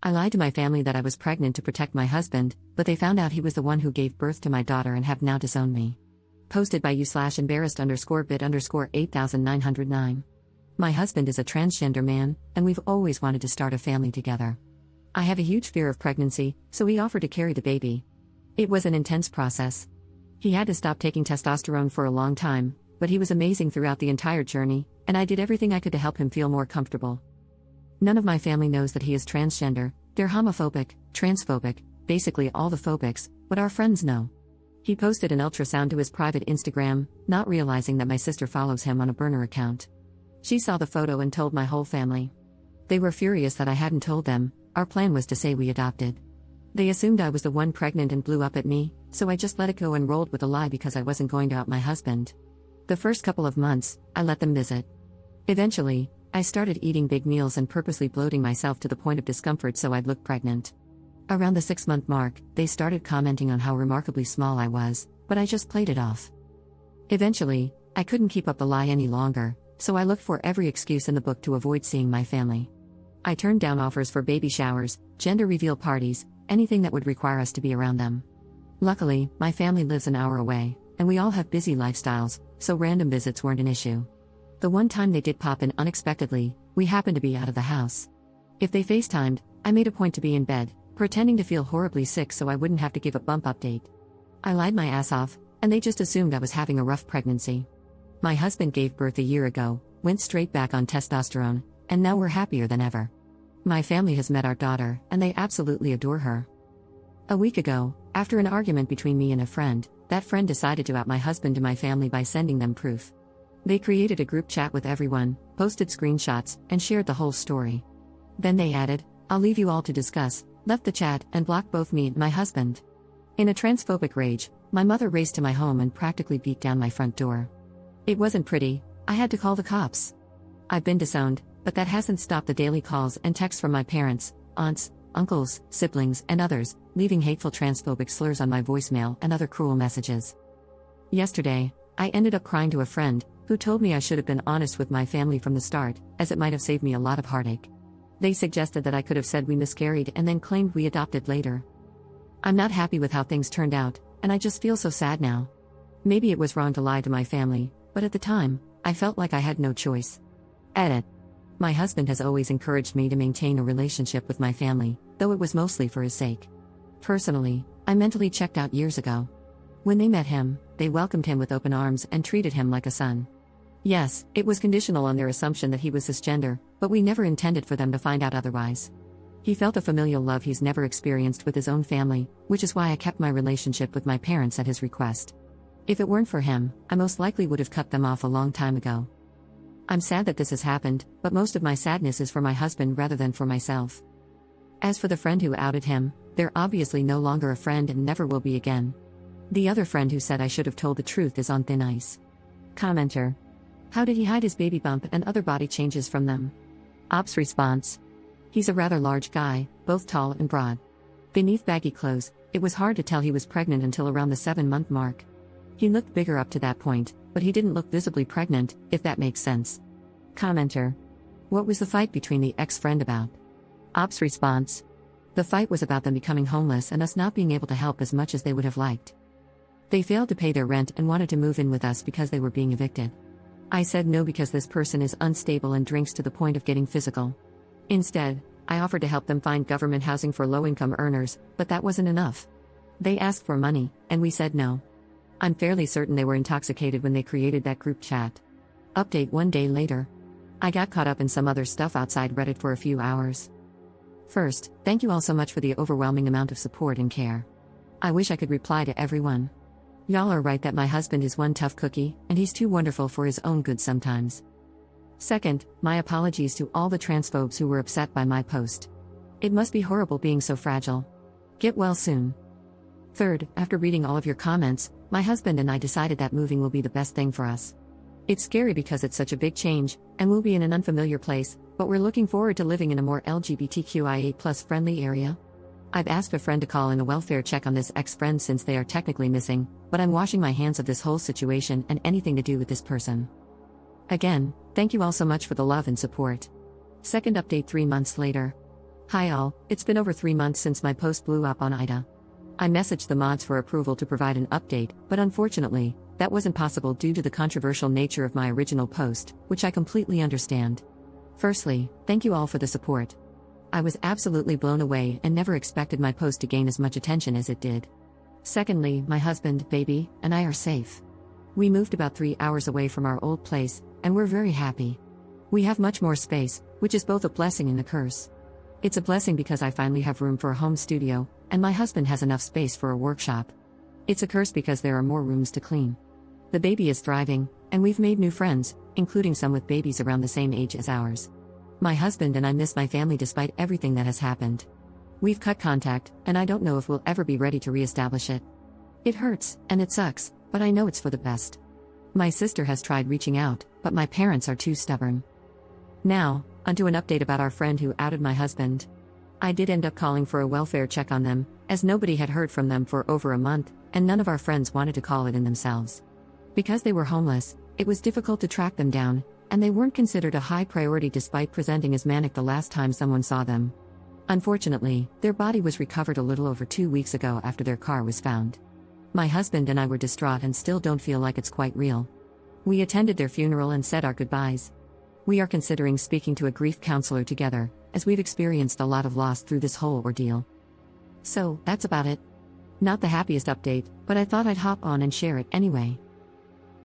I lied to my family that I was pregnant to protect my husband, but they found out he was the one who gave birth to my daughter and have now disowned me. Posted by you/embarrassed_bit_8909. My husband is a transgender man, and we've always wanted to start a family together. I have a huge fear of pregnancy, so he offered to carry the baby. It was an intense process. He had to stop taking testosterone for a long time, but he was amazing throughout the entire journey, and I did everything I could to help him feel more comfortable. None of my family knows that he is transgender. They're homophobic, transphobic, basically all the phobics, but our friends know. He posted an ultrasound to his private Instagram, not realizing that my sister follows him on a burner account. She saw the photo and told my whole family. They were furious that I hadn't told them. Our plan was to say we adopted. They assumed I was the one pregnant and blew up at me, so I just let it go and rolled with the lie because I wasn't going to out my husband. The first couple of months, I let them visit. Eventually, I started eating big meals and purposely bloating myself to the point of discomfort so I'd look pregnant. Around the 6-month mark, they started commenting on how remarkably small I was, but I just played it off. Eventually, I couldn't keep up the lie any longer, so I looked for every excuse in the book to avoid seeing my family. I turned down offers for baby showers, gender reveal parties, anything that would require us to be around them. Luckily, my family lives an hour away, and we all have busy lifestyles, so random visits weren't an issue. The one time they did pop in unexpectedly, we happened to be out of the house. If they FaceTimed, I made a point to be in bed, pretending to feel horribly sick so I wouldn't have to give a bump update. I lied my ass off, and they just assumed I was having a rough pregnancy. My husband gave birth a year ago, went straight back on testosterone, and now we're happier than ever. My family has met our daughter, and they absolutely adore her. A week ago, after an argument between me and a friend, that friend decided to out my husband to my family by sending them proof. They created a group chat with everyone, posted screenshots, and shared the whole story. Then they added, "I'll leave you all to discuss," left the chat, and blocked both me and my husband. In a transphobic rage, my mother raced to my home and practically beat down my front door. It wasn't pretty. I had to call the cops. I've been disowned, but that hasn't stopped the daily calls and texts from my parents, aunts, uncles, siblings, and others, leaving hateful transphobic slurs on my voicemail and other cruel messages. Yesterday, I ended up crying to a friend, who told me I should have been honest with my family from the start, as it might have saved me a lot of heartache. They suggested that I could have said we miscarried and then claimed we adopted later. I'm not happy with how things turned out, and I just feel so sad now. Maybe it was wrong to lie to my family, but at the time, I felt like I had no choice. Edit. My husband has always encouraged me to maintain a relationship with my family, though it was mostly for his sake. Personally, I mentally checked out years ago. When they met him, they welcomed him with open arms and treated him like a son. Yes, it was conditional on their assumption that he was cisgender, but we never intended for them to find out otherwise. He felt a familial love he's never experienced with his own family, which is why I kept my relationship with my parents at his request. If it weren't for him, I most likely would have cut them off a long time ago. I'm sad that this has happened, but most of my sadness is for my husband rather than for myself. As for the friend who outed him, they're obviously no longer a friend and never will be again. The other friend who said I should have told the truth is on thin ice. Commenter. How did he hide his baby bump and other body changes from them? Ops response. He's a rather large guy, both tall and broad. Beneath baggy clothes, it was hard to tell he was pregnant until around the 7-month mark. He looked bigger up to that point, but he didn't look visibly pregnant, if that makes sense. Commenter. What was the fight between the ex-friend about? Ops response. The fight was about them becoming homeless and us not being able to help as much as they would have liked. They failed to pay their rent and wanted to move in with us because they were being evicted. I said no because this person is unstable and drinks to the point of getting physical. Instead, I offered to help them find government housing for low-income earners, but that wasn't enough. They asked for money, and we said no. I'm fairly certain they were intoxicated when they created that group chat. Update 1 day later. I got caught up in some other stuff outside Reddit for a few hours. First, thank you all so much for the overwhelming amount of support and care. I wish I could reply to everyone. Y'all are right that my husband is one tough cookie, and he's too wonderful for his own good sometimes. Second, my apologies to all the transphobes who were upset by my post. It must be horrible being so fragile. Get well soon. Third, after reading all of your comments, my husband and I decided that moving will be the best thing for us. It's scary because it's such a big change, and we'll be in an unfamiliar place, but we're looking forward to living in a more LGBTQIA+ friendly area. I've asked a friend to call in a welfare check on this ex-friend since they are technically missing, but I'm washing my hands of this whole situation and anything to do with this person. Again, thank you all so much for the love and support. Second update 3 months later. Hi all, it's been over 3 months since my post blew up on Ida. I messaged the mods for approval to provide an update, but unfortunately, that wasn't possible due to the controversial nature of my original post, which I completely understand. Firstly, thank you all for the support. I was absolutely blown away and never expected my post to gain as much attention as it did. Secondly, my husband, baby, and I are safe. We moved about 3 hours away from our old place, and we're very happy. We have much more space, which is both a blessing and a curse. It's a blessing because I finally have room for a home studio, and my husband has enough space for a workshop. It's a curse because there are more rooms to clean. The baby is thriving, and we've made new friends, including some with babies around the same age as ours. My husband and I miss my family despite everything that has happened. We've cut contact, and I don't know if we'll ever be ready to reestablish it. It hurts, and it sucks, but I know it's for the best. My sister has tried reaching out, but my parents are too stubborn. Now, onto an update about our friend who outed my husband. I did end up calling for a welfare check on them, as nobody had heard from them for over a month, and none of our friends wanted to call it in themselves. Because they were homeless, it was difficult to track them down, and they weren't considered a high priority despite presenting as manic the last time someone saw them. Unfortunately, their body was recovered a little over 2 weeks ago after their car was found. My husband and I were distraught and still don't feel like it's quite real. We attended their funeral and said our goodbyes. We are considering speaking to a grief counselor together, as we've experienced a lot of loss through this whole ordeal. So, that's about it. Not the happiest update, but I thought I'd hop on and share it anyway.